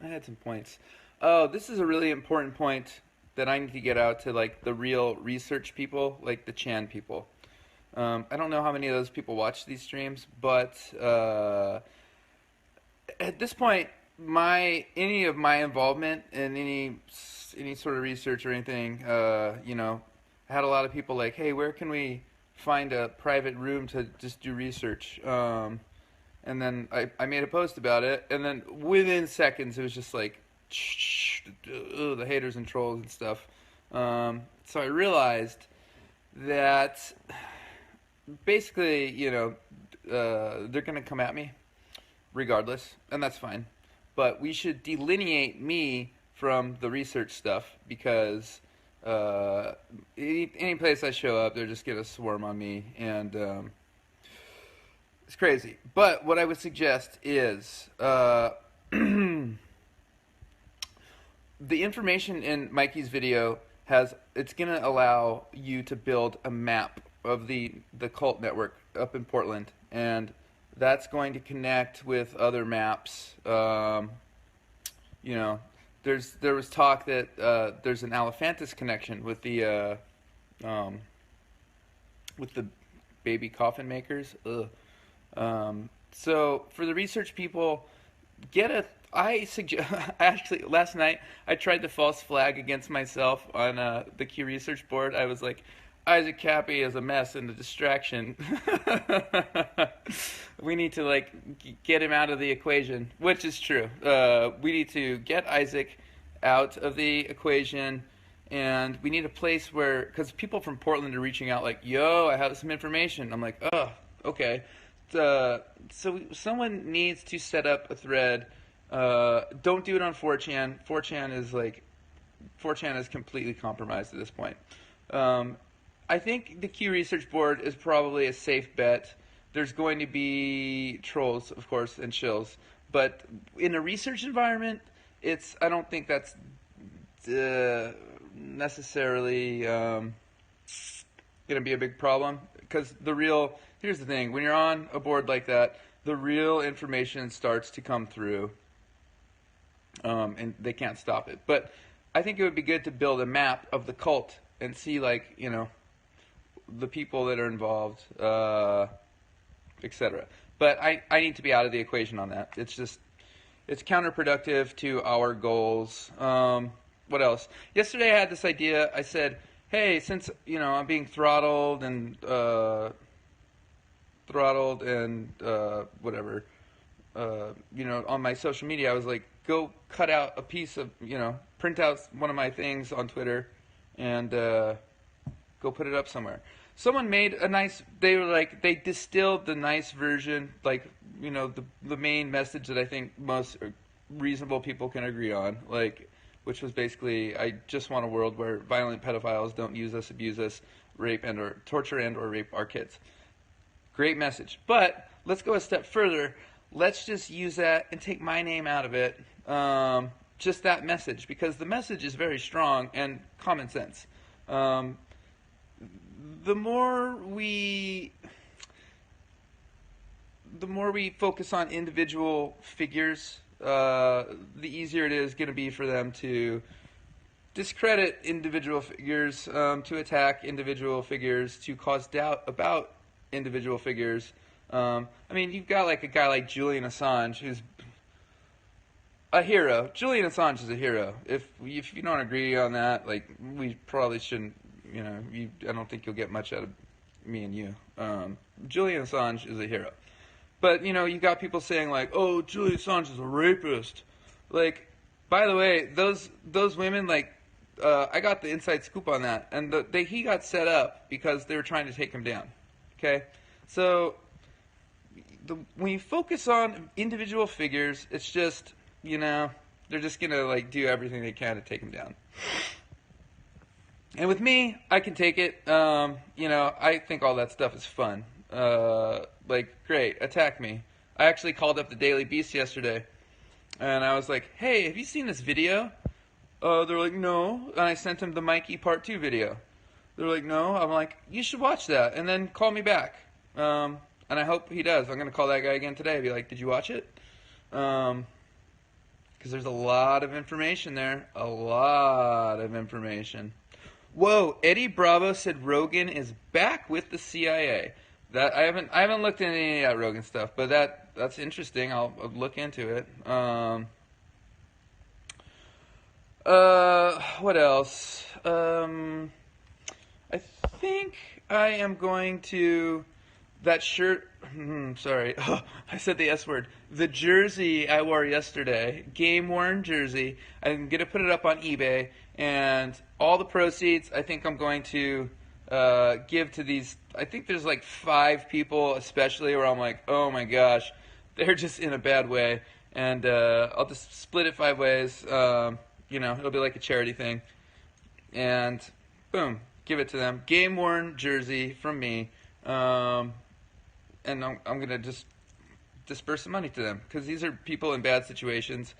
had some points. Oh, this is a really important point that I need to get out to like the real research people, like the Chan people. I don't know how many of those people watch these streams, but at this point, my any of my involvement in any sort of research or anything, I had a lot of people like, hey, where can we find a private room to just do research? And then I made a post about it, and then within seconds, it was just like, the haters and trolls and stuff. So I realized that basically, they're going to come at me regardless, and that's fine. But we should delineate me from the research stuff because any place I show up, they're just going to swarm on me, and it's crazy. But what I would suggest is the information in Mikey's video it's going to allow you to build a map of the cult network up in Portland, and that's going to connect with other maps. There was talk that there's an Alephantis connection with the baby coffin makers. Ugh. So for the research people, I suggest. Actually, last night I tried the false flag against myself on the Q Research board. I was like, Isaac Kappy is a mess and a distraction. We need to get him out of the equation, which is true. We need to get Isaac out of the equation, and we need a place where, because people from Portland are reaching out like, yo, I have some information. I'm like, oh, okay. So someone needs to set up a thread. Don't do it on 4chan. 4chan is completely compromised at this point. I think the Q Research Board is probably a safe bet. There's going to be trolls, of course, and shills. But in a research environment, I don't think that's necessarily going to be a big problem. Because here's the thing, when you're on a board like that, the real information starts to come through. And they can't stop it. But I think it would be good to build a map of the cult and see, the people that are involved, etc. But I need to be out of the equation on that. It's counterproductive to our goals. What else? Yesterday I had this idea. I said, hey, since, I'm being throttled and whatever, on my social media, I was like, go cut out a piece of, print out one of my things on Twitter and go put it up somewhere. Someone made they distilled the nice version, the main message that I think most reasonable people can agree on, which was basically, I just want a world where violent pedophiles don't use us, abuse us, rape or torture and or rape our kids. Great message. But let's go a step further. Let's just use that and take my name out of it. Just that message, because the message is very strong and common sense. The more we focus on individual figures, the easier it is going to be for them to discredit individual figures, to attack individual figures, to cause doubt about individual figures. You've got a guy like Julian Assange, who's a hero. Julian Assange is a hero. If you don't agree on that, we probably shouldn't. I don't think you'll get much out of me and you. Julian Assange is a hero. But you got people saying oh, Julian Assange is a rapist. By the way, those women I got the inside scoop on that, and he got set up because they were trying to take him down. Okay, so when you focus on individual figures, it's just they're just gonna do everything they can to take him down. And with me, I can take it. I think all that stuff is fun. Great, attack me. I actually called up the Daily Beast yesterday, and I was like, hey, have you seen this video? They're like, no. And I sent them the Mikey Part 2 video. They're like, no. I'm like, you should watch that, and then call me back. And I hope he does. I'm going to call that guy again today and be like, did you watch it? because there's a lot of information there. A lot of information. Whoa, Eddie Bravo said Rogan is back with the CIA. That I haven't looked into any of that Rogan stuff, but that's interesting. I'll look into it. What else? I think I am going to that shirt. Sorry, I said the S word. The jersey I wore yesterday, game worn jersey. I'm gonna put it up on eBay, and all the proceeds I think I'm going to give to these. I think there's like 5 people, especially where I'm like, oh my gosh, they're just in a bad way, and I'll just split it 5 ways. It'll be like a charity thing, and boom, give it to them. Game worn jersey from me, and I'm gonna just disperse some money to them because these are people in bad situations.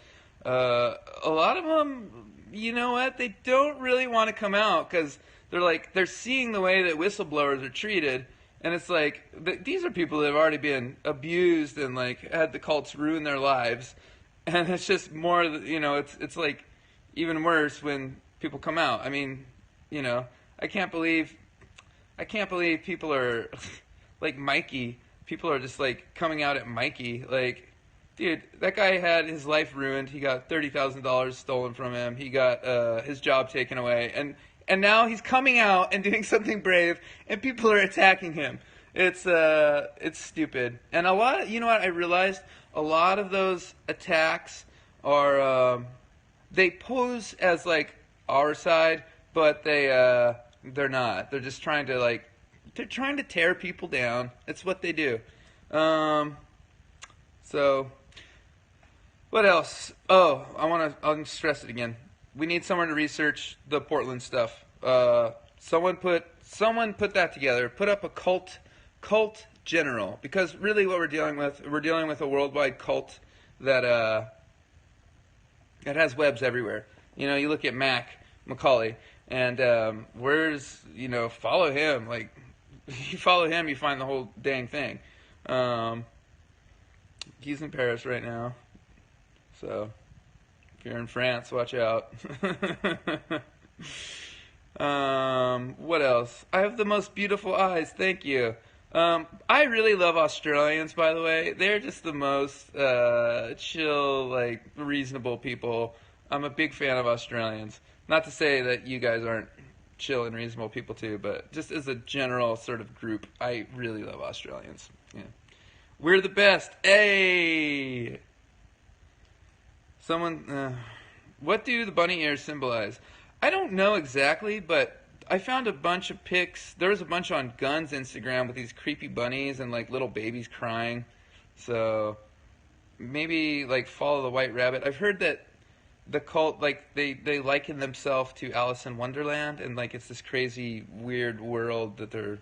A lot of them, you know what? They don't really want to come out because they're seeing the way that whistleblowers are treated, and it's like these are people that have already been abused and like had the cults ruin their lives, and it's just more, it's like even worse when people come out. I mean, I can't believe people are like Mikey. People are just like coming out at Mikey. Like, dude, that guy had his life ruined. He got $30,000 stolen from him. He got his job taken away, and now he's coming out and doing something brave, and people are attacking him. It's stupid. And a lot, you know what? I realized a lot of those attacks are they pose as like our side, but they're not. They're just trying to tear people down. It's what they do. So what else? Oh, I'll stress it again. We need someone to research the Portland stuff. Someone put that together. Put up a cult general, because really what we're dealing with a worldwide cult that has webs everywhere. You look at Macaulay, and follow him. Like, you follow him, you find the whole dang thing. He's in Paris right now, so if you're in France, watch out. What else? I have the most beautiful eyes. Thank you. I really love Australians, by the way. They're just the most chill, like, reasonable people. I'm a big fan of Australians. Not to say that you guys aren't chill and reasonable people too, but just as a general sort of group, I really love Australians. Yeah. We're the best. Hey! What do the bunny ears symbolize? I don't know exactly, but I found a bunch of pics. There was a bunch on Guns Instagram with these creepy bunnies and like little babies crying. So maybe like follow the white rabbit. I've heard that the cult, like they liken themselves to Alice in Wonderland, and like it's this crazy weird world that they're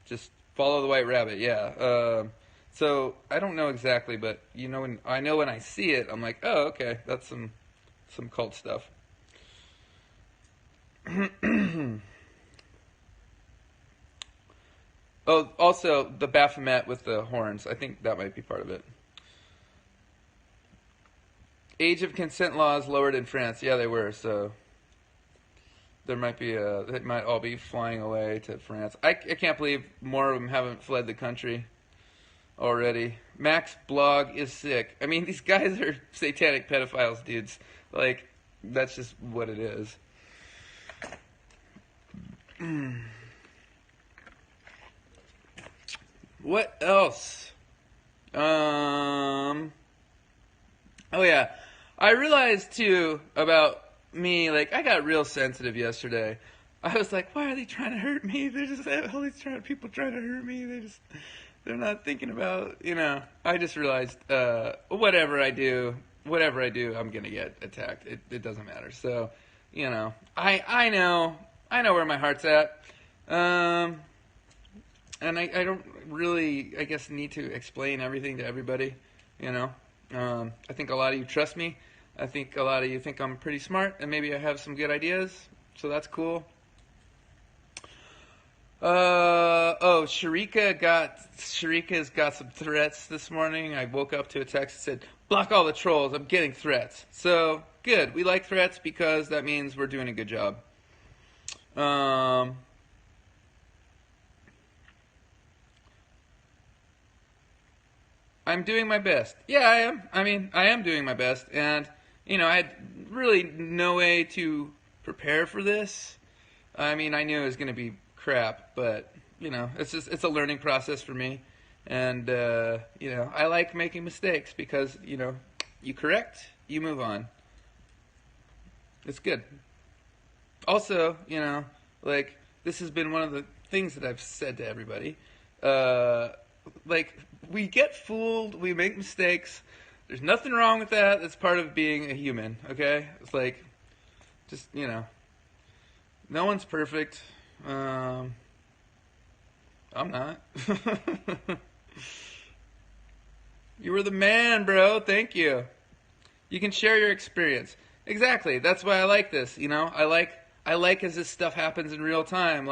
just follow the white rabbit. Yeah. So I don't know exactly, but when I see it, I'm like, oh, okay, that's some cult stuff. Oh, also the Baphomet with the horns. I think that might be part of it. Age of consent laws lowered in France. Yeah, they were. So there might be they might all be flying away to France. I can't believe more of them haven't fled the country already. Mac's blog is sick. I mean, these guys are satanic pedophiles, dudes. Like, that's just what it is. What else? Oh yeah, I realized too about me. Like, I got real sensitive yesterday. I was like, why are they trying to hurt me? They're just all these people trying to hurt me. They're not thinking about, I just realized, whatever I do, I'm gonna get attacked. It doesn't matter. So, I know where my heart's at. And I don't really, I guess, need to explain everything to everybody, I think a lot of you trust me. I think a lot of you think I'm pretty smart, and maybe I have some good ideas, so that's cool. Sharika's got some threats this morning. I woke up to a text that said, block all the trolls. I'm getting threats. So, good. We like threats because that means we're doing a good job. I'm doing my best. Yeah, I am. I mean, I am doing my best. And, I had really no way to prepare for this. I mean, I knew it was going to be crap, but, it's a learning process for me. And, I like making mistakes because, you correct, you move on. It's good. Also, this has been one of the things that I've said to everybody. We get fooled, we make mistakes. There's nothing wrong with that. That's part of being a human, okay? It's just, no one's perfect. I'm not. You were the man, bro. Thank you. You can share your experience. Exactly. That's why I like this. I like as this stuff happens in real time.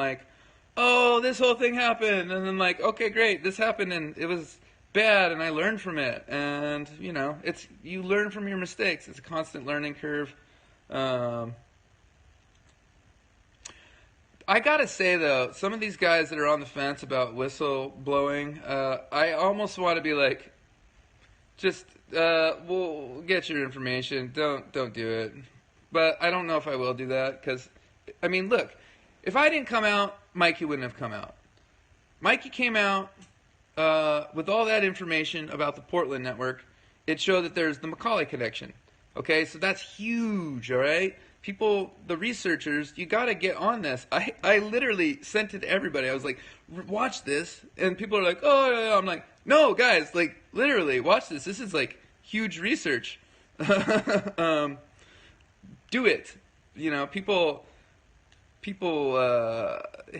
Oh, this whole thing happened, and then okay, great, this happened, and it was bad, and I learned from it. And you learn from your mistakes. It's a constant learning curve. I gotta say though, some of these guys that are on the fence about whistle blowing, I almost want to be we'll get your information. Don't do it. But I don't know if I will do that because, look, if I didn't come out, Mikey wouldn't have come out. Mikey came out with all that information about the Portland network. It showed that there's the Macaulay connection. Okay, so that's huge. All right. People, the researchers, you got to get on this. I literally sent it to everybody. I was like, watch this. And people are like, oh, yeah. I'm like, no, guys, literally, watch this. This is, huge research. Do it.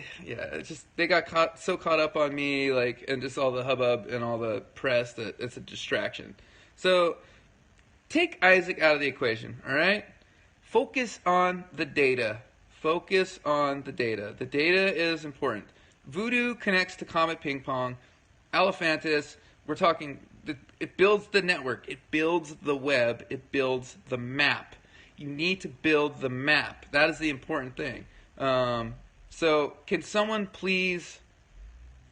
It's just, they got so caught up on me, and just all the hubbub and all the press that it's a distraction. So, take Isaac out of the equation, all right? Focus on the data. Focus on the data. The data is important. Voodoo connects to Comet Ping Pong. Elephantis, we're talking, it builds the network. It builds the web. It builds the map. You need to build the map. That is the important thing. So can someone please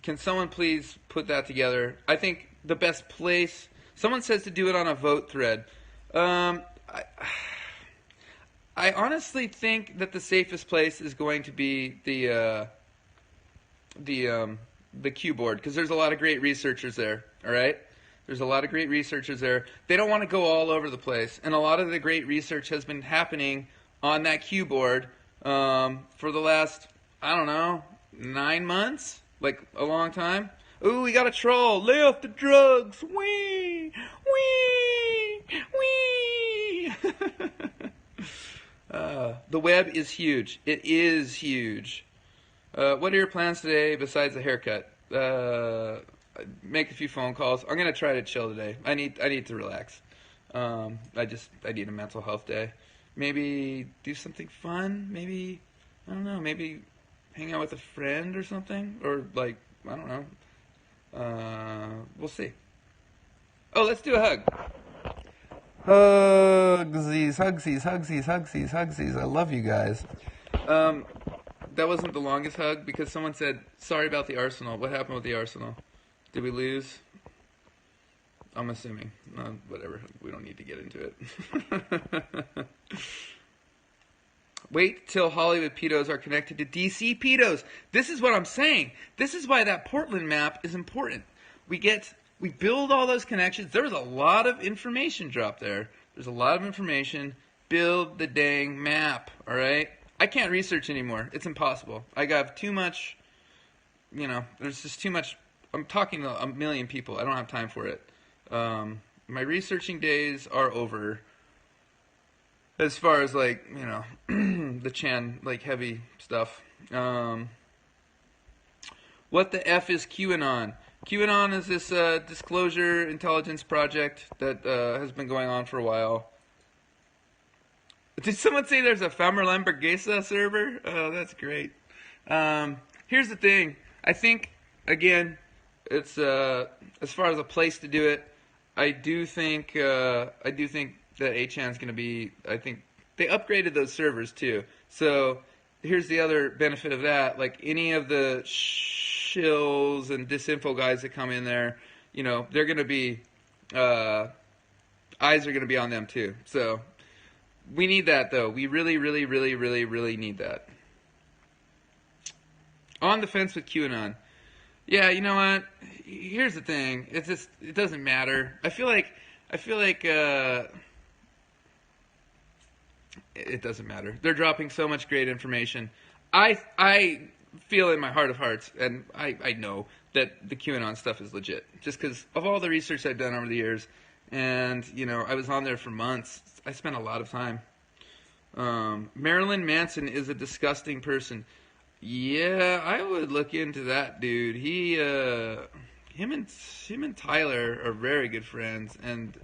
put that together? I think the best place, someone says to do it on a vote thread. I honestly think that the safest place is going to be the Q board, because there's a lot of great researchers there. All right, there's a lot of great researchers there. They don't want to go all over the place, and a lot of the great research has been happening on that Q board for the last, I don't know, 9 months, a long time. Ooh, we got a troll. Lay off the drugs. Wee, wee, wee. The web is huge. It is huge. What are your plans today besides the haircut? Make a few phone calls. I'm gonna try to chill today. I need to relax. I need a mental health day. Maybe do something fun. Maybe, I don't know. Maybe hang out with a friend or something. Or I don't know. We'll see. Oh, let's do a hug. Hugsies, hugsies, hugsies, hugsies, hugsies. I love you guys. That wasn't the longest hug because someone said, sorry about the Arsenal. What happened with the Arsenal? Did we lose? I'm assuming. Whatever. We don't need to get into it. Wait till Hollywood pedos are connected to DC pedos. This is what I'm saying. This is why that Portland map is important. We build all those connections. There's a lot of information dropped there. There's a lot of information. Build the dang map, all right? I can't research anymore. It's impossible. I got too much, there's just too much. I'm talking to a million people. I don't have time for it. My researching days are over. As far as the Chan, heavy stuff. What the F is QAnon? QAnon is this disclosure intelligence project that has been going on for a while. Did someone say there's a Famer Lamborghesa server? Oh, that's great. Here's the thing. I think, again, it's as far as a place to do it, I do think that 8chan's going to be. I think they upgraded those servers too. So here's the other benefit of that. Like any of the shills and disinfo guys that come in there, they're going to be eyes are going to be on them too. So we need that though. We really, really, really, really, really need that. On the fence with QAnon. Yeah, you know what? Here's the thing. It doesn't matter. I feel like it doesn't matter. They're dropping so much great information. I feel in my heart of hearts, and I know that the QAnon stuff is legit, just because of all the research I've done over the years, and I was on there for months. I spent a lot of time. Marilyn Manson is a disgusting person. Yeah, I would look into that dude. Him and Tyler are very good friends, and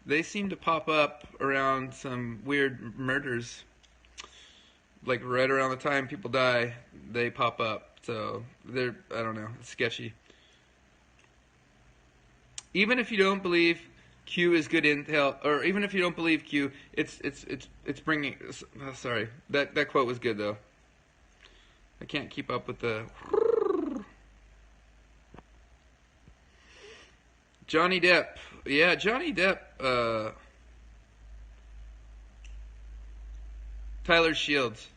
they seem to pop up around some weird murders. Like right around the time people die, they pop up. So I don't know, it's sketchy. Even if you don't believe Q is good intel, or even if you don't believe Q, it's bringing. Sorry, that quote was good though. I can't keep up with the. Johnny Depp. Yeah, Johnny Depp. Tyler Shields.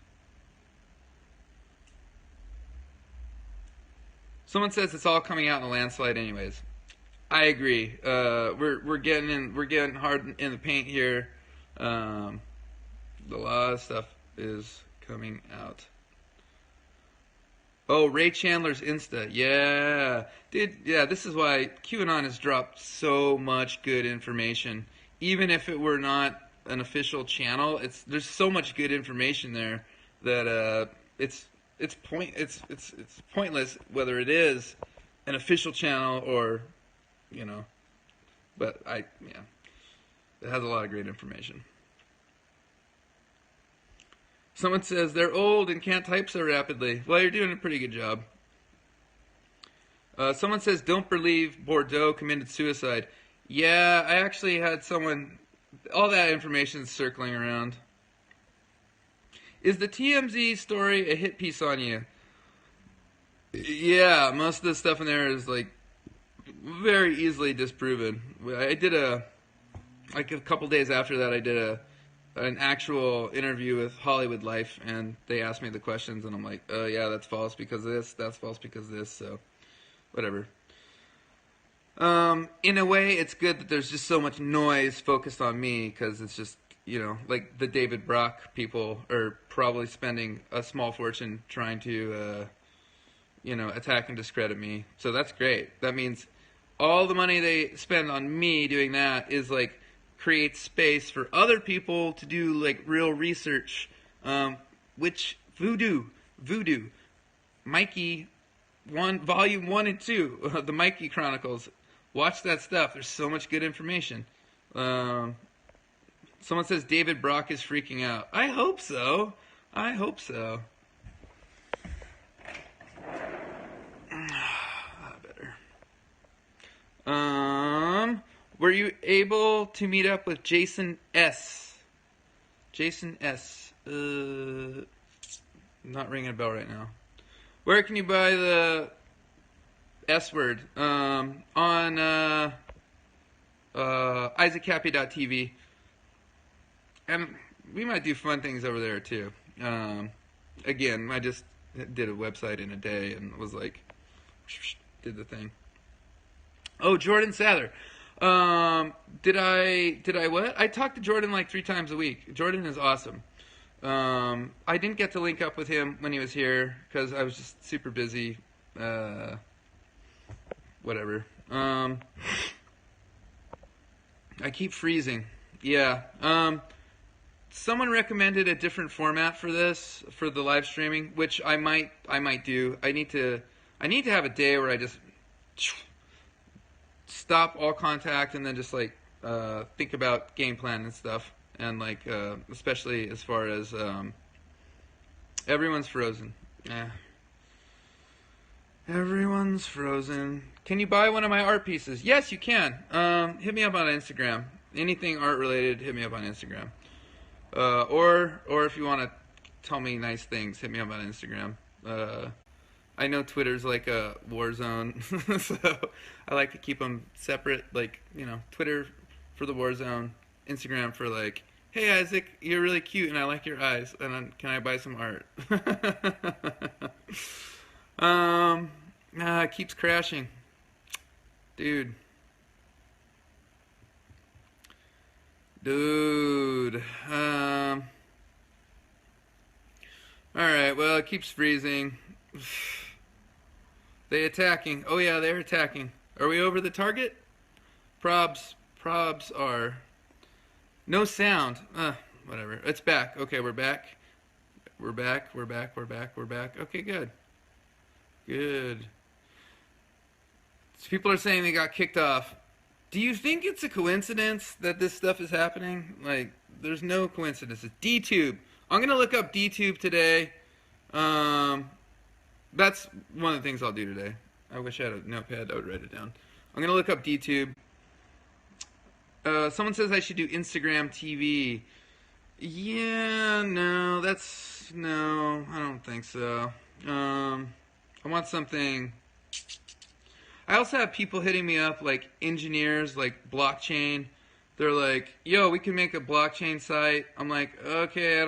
Someone says it's all coming out in a landslide anyways. I agree. We're getting hard in the paint here. A lot of stuff is coming out. Oh, Ray Chandler's Insta. Yeah. Dude, yeah, this is why QAnon has dropped so much good information. Even if it were not an official channel, there's so much good information there that it's pointless whether it is an official channel or, but it has a lot of great information. Someone says they're old and can't type so rapidly. Well, you're doing a pretty good job. Someone says don't believe Bordeaux committed suicide. Yeah, I actually had someone. All that information is circling around. Is the TMZ story a hit piece on you? Yeah, most of the stuff in there is like very easily disproven. I did a couple days after that. I did an actual interview with Hollywood Life, and they asked me the questions, and I'm like, yeah, that's false because of this, that's false because of this, so whatever. In a way, it's good that there's just so much noise focused on me, because it's just, like the David Brock people are probably spending a small fortune trying to, attack and discredit me. So that's great. That means all the money they spend on me doing that is like create space for other people to do like real research, which Voodoo, Mikey, Volume 1 and 2, the Mikey Chronicles. Watch that stuff. There's so much good information. Someone says David Brock is freaking out. I hope so. Better. Were you able to meet up with Jason S? Not ringing a bell right now. Where can you buy the S word? On isaackappy.tv. And we might do fun things over there too. Again, I just did a website in a day and was like, did the thing. Oh, Jordan Sather. Did I what? I talk to Jordan like 3 times a week. Jordan is awesome. I didn't get to link up with him when he was here because I was just super busy. Whatever. I keep freezing. Yeah. Someone recommended a different format for this, for the live streaming, which I might do. I need to have a day where I just stop all contact and then just like think about game plan and stuff, and like especially as far as everyone's frozen. Everyone's frozen. Can you buy one of my art pieces? Yes, you can. Hit me up on Instagram. Anything art related, hit me up on Instagram. Or if you want to tell me nice things, hit me up on Instagram. I know Twitter's like a war zone, so I like to keep them separate. Like, Twitter for the war zone, Instagram for like, hey Isaac, you're really cute and I like your eyes, and then, can I buy some art? It keeps crashing, dude. Alright, well, it keeps freezing. They attacking. Oh yeah, they're attacking. Are we over the target? Probs are. No sound. Whatever. It's back. Okay, we're back. We're back. Okay, good. Good. So people are saying they got kicked off. Do you think it's a coincidence that this stuff is happening? Like, there's no coincidence. It's DTube. I'm going to look up DTube today. That's one of the things I'll do today. I wish I had a notepad. I would write it down. I'm going to look up DTube. Someone says I should do Instagram TV. Yeah, no, I don't think so. I want something. I also have people hitting me up, like engineers, like blockchain. They're like, yo, we can make a blockchain site. I'm like, okay,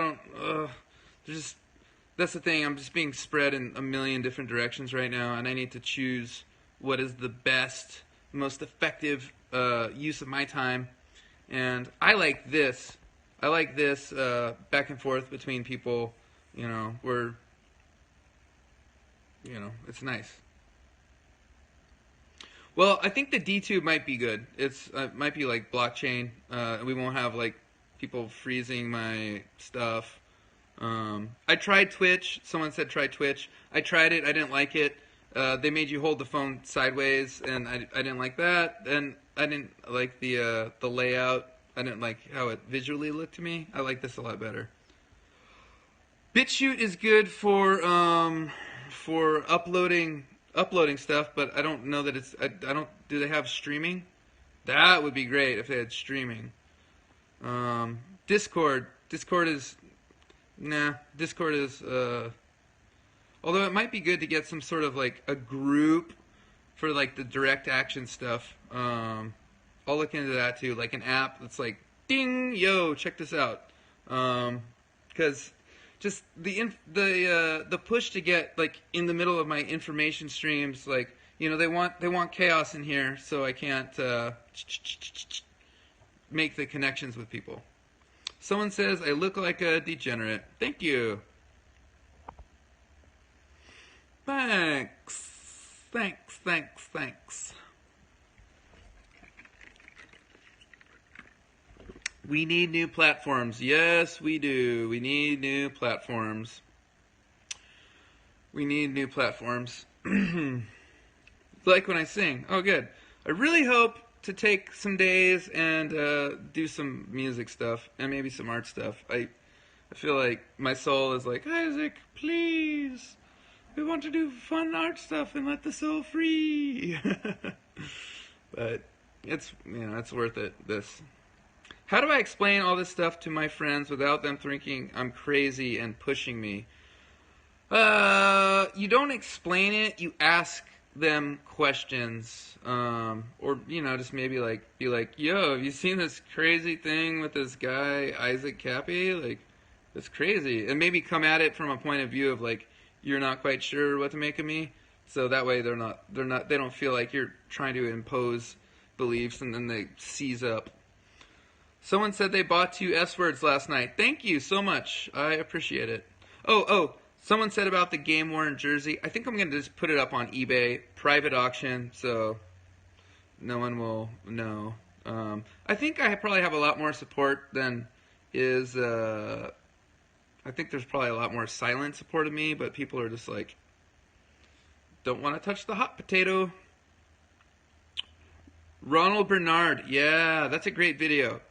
that's the thing. I'm just being spread in a million different directions right now, and I need to choose what is the best, most effective use of my time. And I like this. Back and forth between people. It's nice. Well, I think the DTube might be good. It might be like blockchain. We won't have like people freezing my stuff. I tried Twitch. Someone said try Twitch. I tried it. I didn't like it. They made you hold the phone sideways, and I didn't like that. And I didn't like the layout. I didn't like how it visually looked to me. I like this a lot better. BitChute is good for uploading stuff, but I don't know that it's. Do they have streaming? That would be great if they had streaming. Discord is. Nah, Discord is. Although it might be good to get some sort of like a group for like the direct action stuff. I'll look into that too, like an app that's like, ding, yo, check this out. Because just the push to get like in the middle of my information streams, like they want chaos in here, so I can't make the connections with people. Someone says I look like a degenerate. Thank you. Thanks. We need new platforms. Yes, we do. We need new platforms. Like when I sing. Oh, good. I really hope to take some days and do some music stuff and maybe some art stuff. I feel like my soul is like, Isaac, please. We want to do fun art stuff and let the soul free. But it's worth it. How do I explain all this stuff to my friends without them thinking I'm crazy and pushing me? You don't explain it. You ask them questions, or just maybe like be like, "Yo, have you seen this crazy thing with this guy Isaac Kappy? Like, it's crazy." And maybe come at it from a point of view of like you're not quite sure what to make of me. So that way they don't feel like you're trying to impose beliefs, and then they seize up. Someone said they bought 2 S-words last night. Thank you so much. I appreciate it. Oh, someone said about the game-worn jersey. I think I'm going to just put it up on eBay, private auction, so no one will know. I think I probably have a lot more support than is... I think there's probably a lot more silent support of me, but people are just like, don't want to touch the hot potato. Ronald Bernard. Yeah, that's a great video.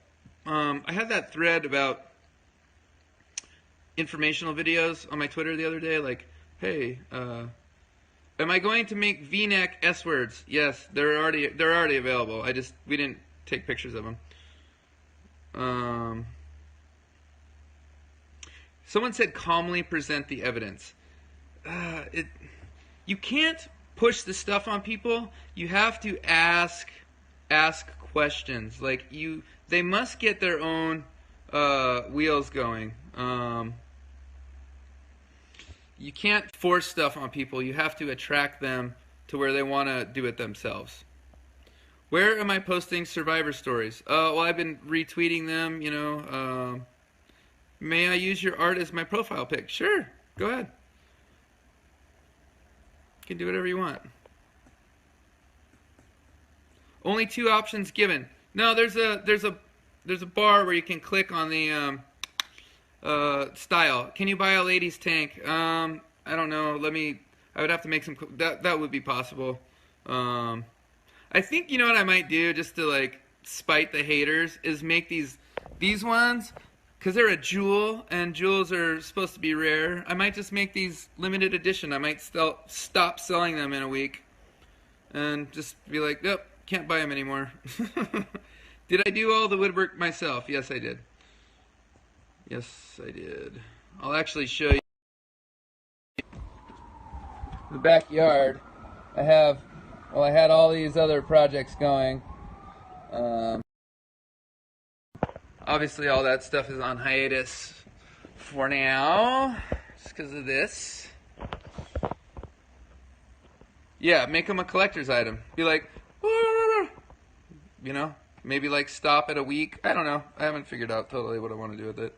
I had that thread about informational videos on my Twitter the other day, like, hey, I Am I going to make V-neck S words? Yes, they're already available. We didn't take pictures of them. Someone said calmly present the evidence. You can't push the stuff on people. You have to ask questions. Like they must get their own wheels going. You can't force stuff on people. You have to attract them to where they want to do it themselves. Where am I posting survivor stories? Well, I've been retweeting them, you know. May I use your art as my profile pic? Sure, go ahead. You can do whatever you want. Only 2 options given. No, there's a bar where you can click on the style. Can you buy a lady's tank? I don't know. I would have to make some. That would be possible. I think, you know what I might do just to like spite the haters is make these ones, because they're a jewel and jewels are supposed to be rare. I might just make these limited edition. I might stop selling them in a week and just be like, nope, can't buy them anymore. Did I do all the woodwork myself? Yes, I did. Yes, I did. I'll actually show you the backyard. I had all these other projects going. Obviously, all that stuff is on hiatus for now, just because of this. Yeah, make them a collector's item. Be like, you know, maybe like stop at a week. I don't know. I haven't figured out totally what I want to do with it.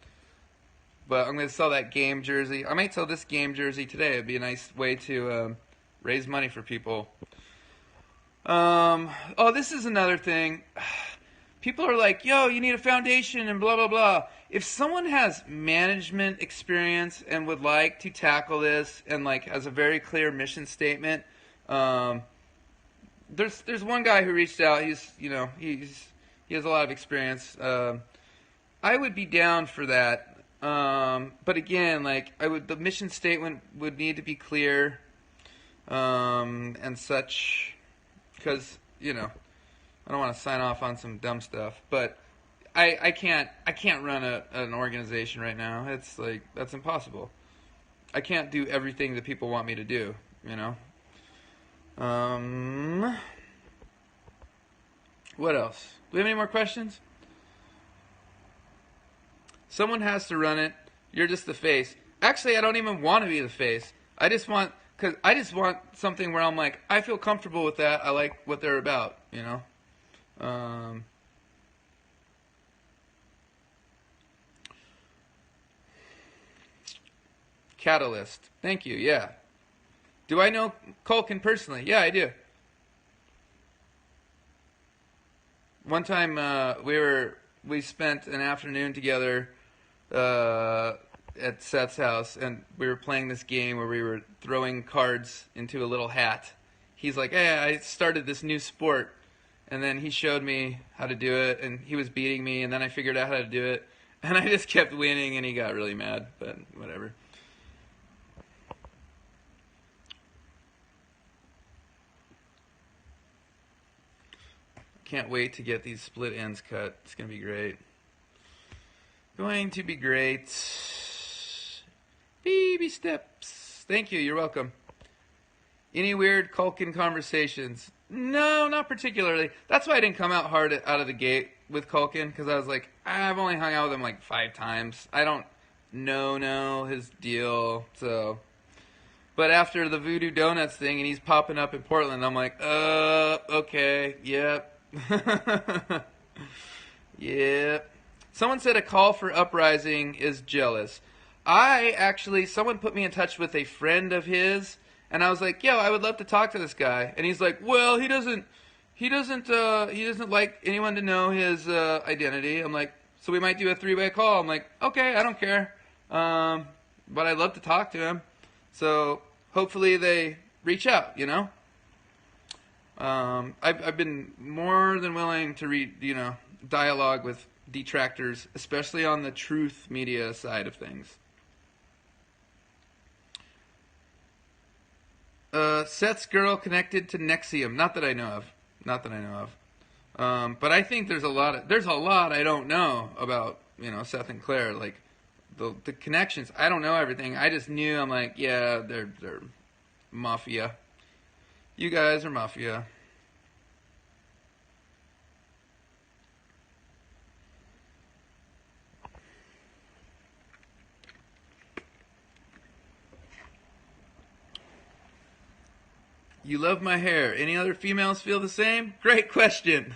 But I'm going to sell that game jersey. I might sell this game jersey today. It'd be a nice way to raise money for people. Oh, this is another thing. People are like, yo, you need a foundation and blah, blah, blah. If someone has management experience and would like to tackle this and like has a very clear mission statement, there's one guy who reached out. He has a lot of experience. I would be down for that. But again, like the mission statement would need to be clear, and such, because, you know, I don't want to sign off on some dumb stuff, but I can't run an organization right now. It's like, that's impossible. I can't do everything that people want me to do, you know. What else? Do we have any more questions? Someone has to run it. You're just the face. Actually, I don't even want to be the face. I just want something where I'm like, I feel comfortable with that. I like what they're about, you know. Catalyst. Thank you. Yeah. Do I know Culkin personally? Yeah, I do. One time we spent an afternoon together at Seth's house, and we were playing this game where we were throwing cards into a little hat. He's like, hey, I started this new sport. And then he showed me how to do it, and he was beating me, and then I figured out how to do it. And I just kept winning, and he got really mad, but whatever. Can't wait to get these split ends cut. It's going to be great. Going to be great. Baby steps. Thank you. You're welcome. Any weird Culkin conversations? No, not particularly. That's why I didn't come out hard out of the gate with Culkin, because I was like, I've only hung out with him like 5 times. I don't know his deal. So, but after the Voodoo Donuts thing and he's popping up in Portland, I'm like, okay, yep. Yep. Someone said a call for uprising is jealous. Someone put me in touch with a friend of his, and I was like, yo, I would love to talk to this guy. And he's like, well, he doesn't like anyone to know his identity. I'm like, so we might do a 3-way call. I'm like, okay, I don't care. But I'd love to talk to him. So hopefully they reach out, you know? I've been more than willing to read, dialogue with detractors, especially on the truth media side of things. Seth's girl connected to Nexium. Not that I know of. Not that I know of. But I think there's a lot I don't know about, Seth and Claire. Like the connections. I don't know everything. I just knew. I'm like, yeah, they're mafia. You guys are mafia. You love my hair. Any other females feel the same? Great question.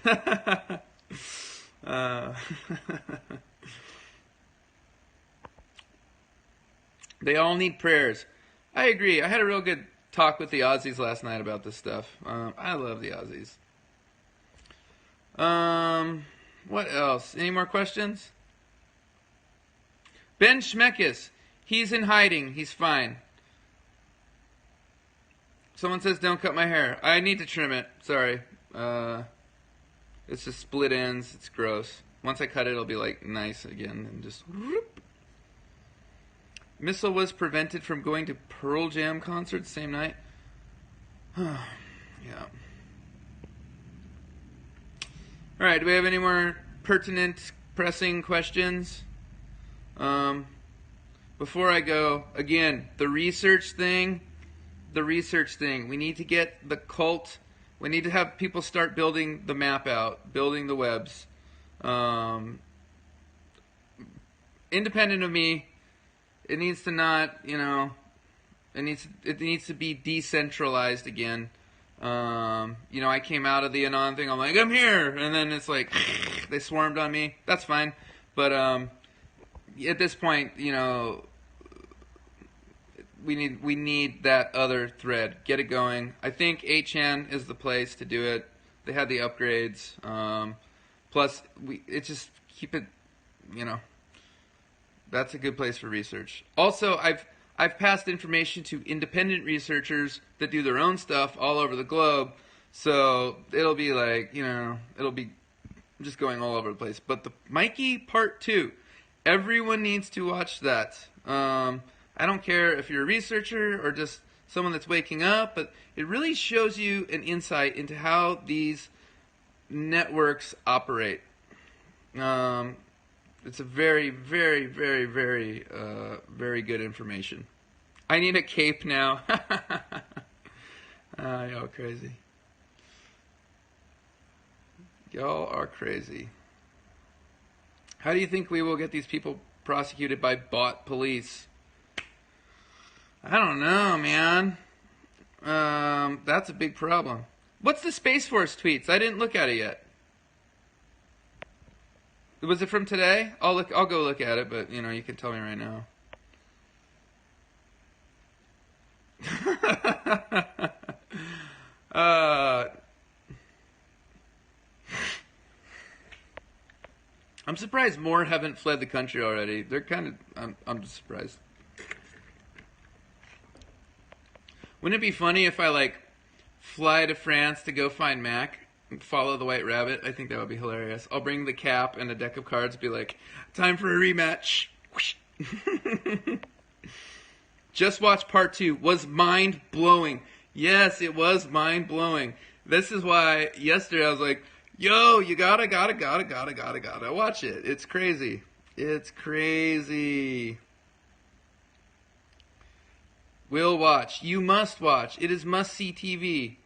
They all need prayers. I agree. I had a real good talk with the Aussies last night about this stuff. I love the Aussies. What else? Any more questions? Ben Schmeckis. He's in hiding. He's fine. Someone says don't cut my hair. I need to trim it. Sorry. It's just split ends. It's gross. Once I cut it, it'll be like nice again and just whoop. Missile was prevented from going to Pearl Jam concert the same night. Yeah. Alright, do we have any more pertinent, pressing questions? Before I go, again, the research thing. We need to get the cult. We need to have people start building the map out, building the webs. Independent of me, it needs to not, it needs to be decentralized again. I came out of the Anon thing. I'm like, I'm here, and then it's like they swarmed on me. That's fine, but at this point, we need that other thread. Get it going. I think 8chan is the place to do it. They had the upgrades. Plus, just keep it. That's a good place for research. Also, I've passed information to independent researchers that do their own stuff all over the globe. So it'll be like it'll be just going all over the place. But the Mikey Part 2, everyone needs to watch that. I don't care if you're a researcher or just someone that's waking up, but it really shows you an insight into how these networks operate. It's a very, very, very, very, very good information. I need a cape now. Y'all crazy. Y'all are crazy. How do you think we will get these people prosecuted by bot police? I don't know, man. That's a big problem. What's the Space Force tweets? I didn't look at it yet. Was it from today? I'll go look at it, but you can tell me right now. I'm surprised more haven't fled the country already. They're kind of. I'm just surprised. Wouldn't it be funny if I fly to France to go find Mac and follow the White Rabbit? I think that would be hilarious. I'll bring the cap and a deck of cards. Be like, time for a rematch. Just watch Part 2. Was mind blowing. Yes, it was mind blowing. This is why yesterday I was like, yo, you gotta watch it. It's crazy. It's crazy. Will watch. You must watch. It is must-see TV.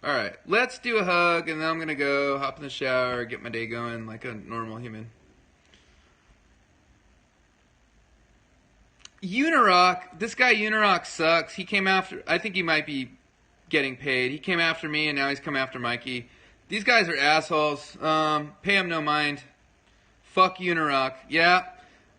Alright, let's do a hug, and then I'm gonna go hop in the shower, get my day going like a normal human. Unirock, this guy Unirock sucks. He came after, I think he might be getting paid. He came after me, and now he's come after Mikey. These guys are assholes. Pay him no mind. Fuck Unirock. Yeah.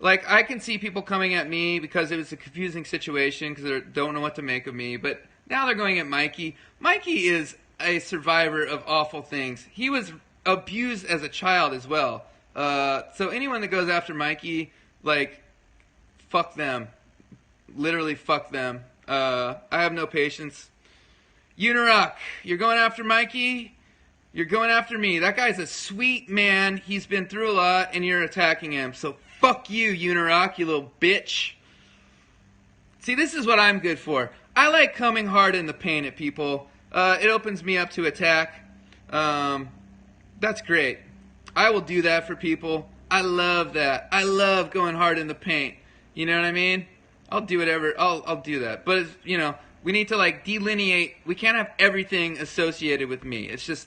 I can see people coming at me because it was a confusing situation because they don't know what to make of me. But now they're going at Mikey. Mikey is a survivor of awful things. He was abused as a child as well. So anyone that goes after Mikey, fuck them. Literally fuck them. I have no patience. Unirock, you're going after Mikey? You're going after me. That guy's a sweet man. He's been through a lot, and you're attacking him. So fuck you, Unirock, you little bitch. See, this is what I'm good for. I like coming hard in the paint at people. It opens me up to attack. That's great. I will do that for people. I love that. I love going hard in the paint. You know what I mean? I'll do whatever. I'll do that. But, you know, we need to, like, delineate. We can't have everything associated with me. It's just,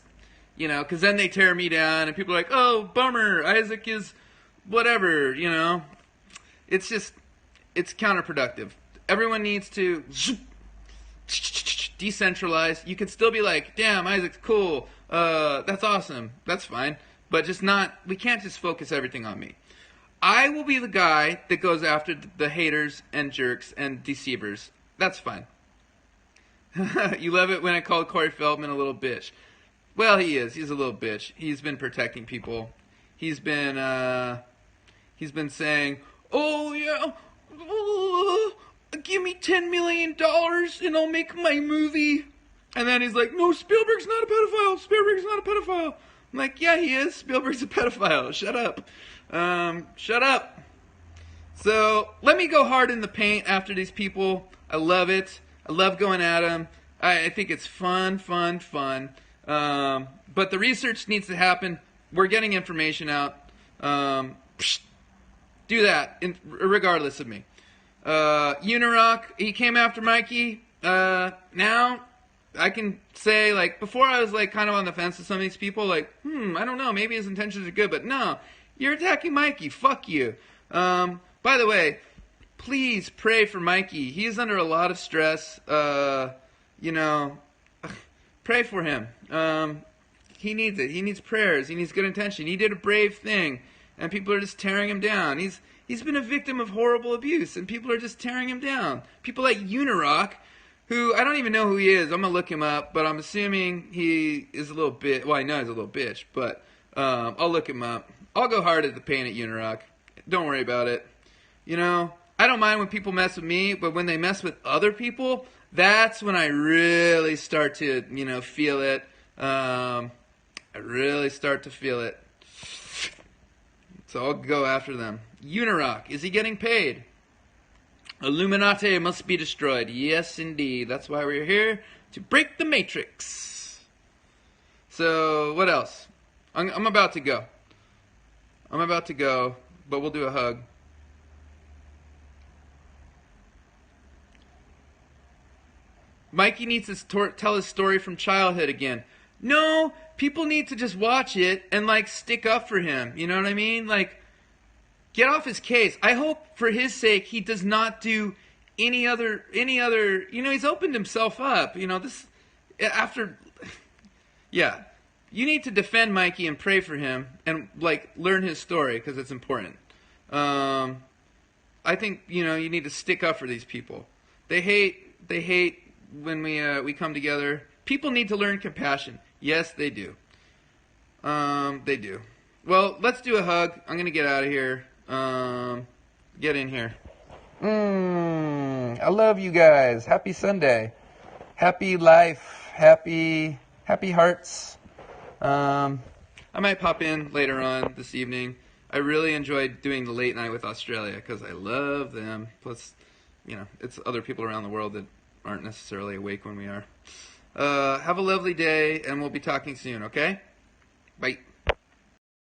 you know, because then they tear me down, and people are like, oh, bummer, Isaac is whatever, you know. It's just, it's counterproductive. Everyone needs to decentralize. You could still be like, damn, Isaac's cool. That's awesome. That's fine. But just not, we can't just focus everything on me. I will be the guy that goes after the haters and jerks and deceivers. That's fine. You love it when I call Corey Feldman a little bitch. Well, he is. He's a little bitch. He's been protecting people. He's been saying, oh, yeah, give me $10 million and I'll make my movie. And then he's like, no, Spielberg's not a pedophile. Spielberg's not a pedophile. I'm like, yeah, he is. Spielberg's a pedophile. Shut up. Shut up. So let me go hard in the paint after these people. I love it. I love going at them. I think it's fun. But the research needs to happen. We're getting information out. Do that, regardless of me. Unirock, he came after Mikey. Now, I can say, like, before I was, like, kind of on the fence with some of these people, like, I don't know, maybe his intentions are good, but no, you're attacking Mikey, fuck you. By the way, please pray for Mikey. He is under a lot of stress, you know, pray for him. He needs it. He needs prayers. He needs good intention. He did a brave thing, and people are just tearing him down. He's been a victim of horrible abuse, and people are just tearing him down. People like Unirock, who I don't even know who he is. I'm going to look him up, but I'm assuming he is a little bit, well, I know he's a little bitch, but I'll look him up. I'll go hard at the paint at Unirock. Don't worry about it. You know, I don't mind when people mess with me, but when they mess with other people, that's when I really start to, you know, feel it. I really start to feel it. So I'll go after them. Unirock, is he getting paid? Illuminati must be destroyed. Yes, indeed. That's why we're here, to break the Matrix. So, what else? I'm about to go. But we'll do a hug. Mikey needs to tell his story from childhood again. No, people need to just watch it and, like, stick up for him. You know what I mean? Like, get off his case. I hope, for his sake, he does not do any other, you know, he's opened himself up. You know, this, after, yeah. You need to defend Mikey and pray for him and, like, learn his story because it's important. I think, you know, you need to stick up for these people. They hate when we come together. People need to learn compassion. Yes, they do. They do. Well, let's do a hug. I'm going to get out of here. Get in here. I love you guys. Happy Sunday. Happy life. Happy hearts. I might pop in later on this evening. I really enjoyed doing the late night with Australia because I love them. Plus, you know, it's other people around the world that aren't necessarily awake when we are. Have a lovely day, and we'll be talking soon, okay? Bye.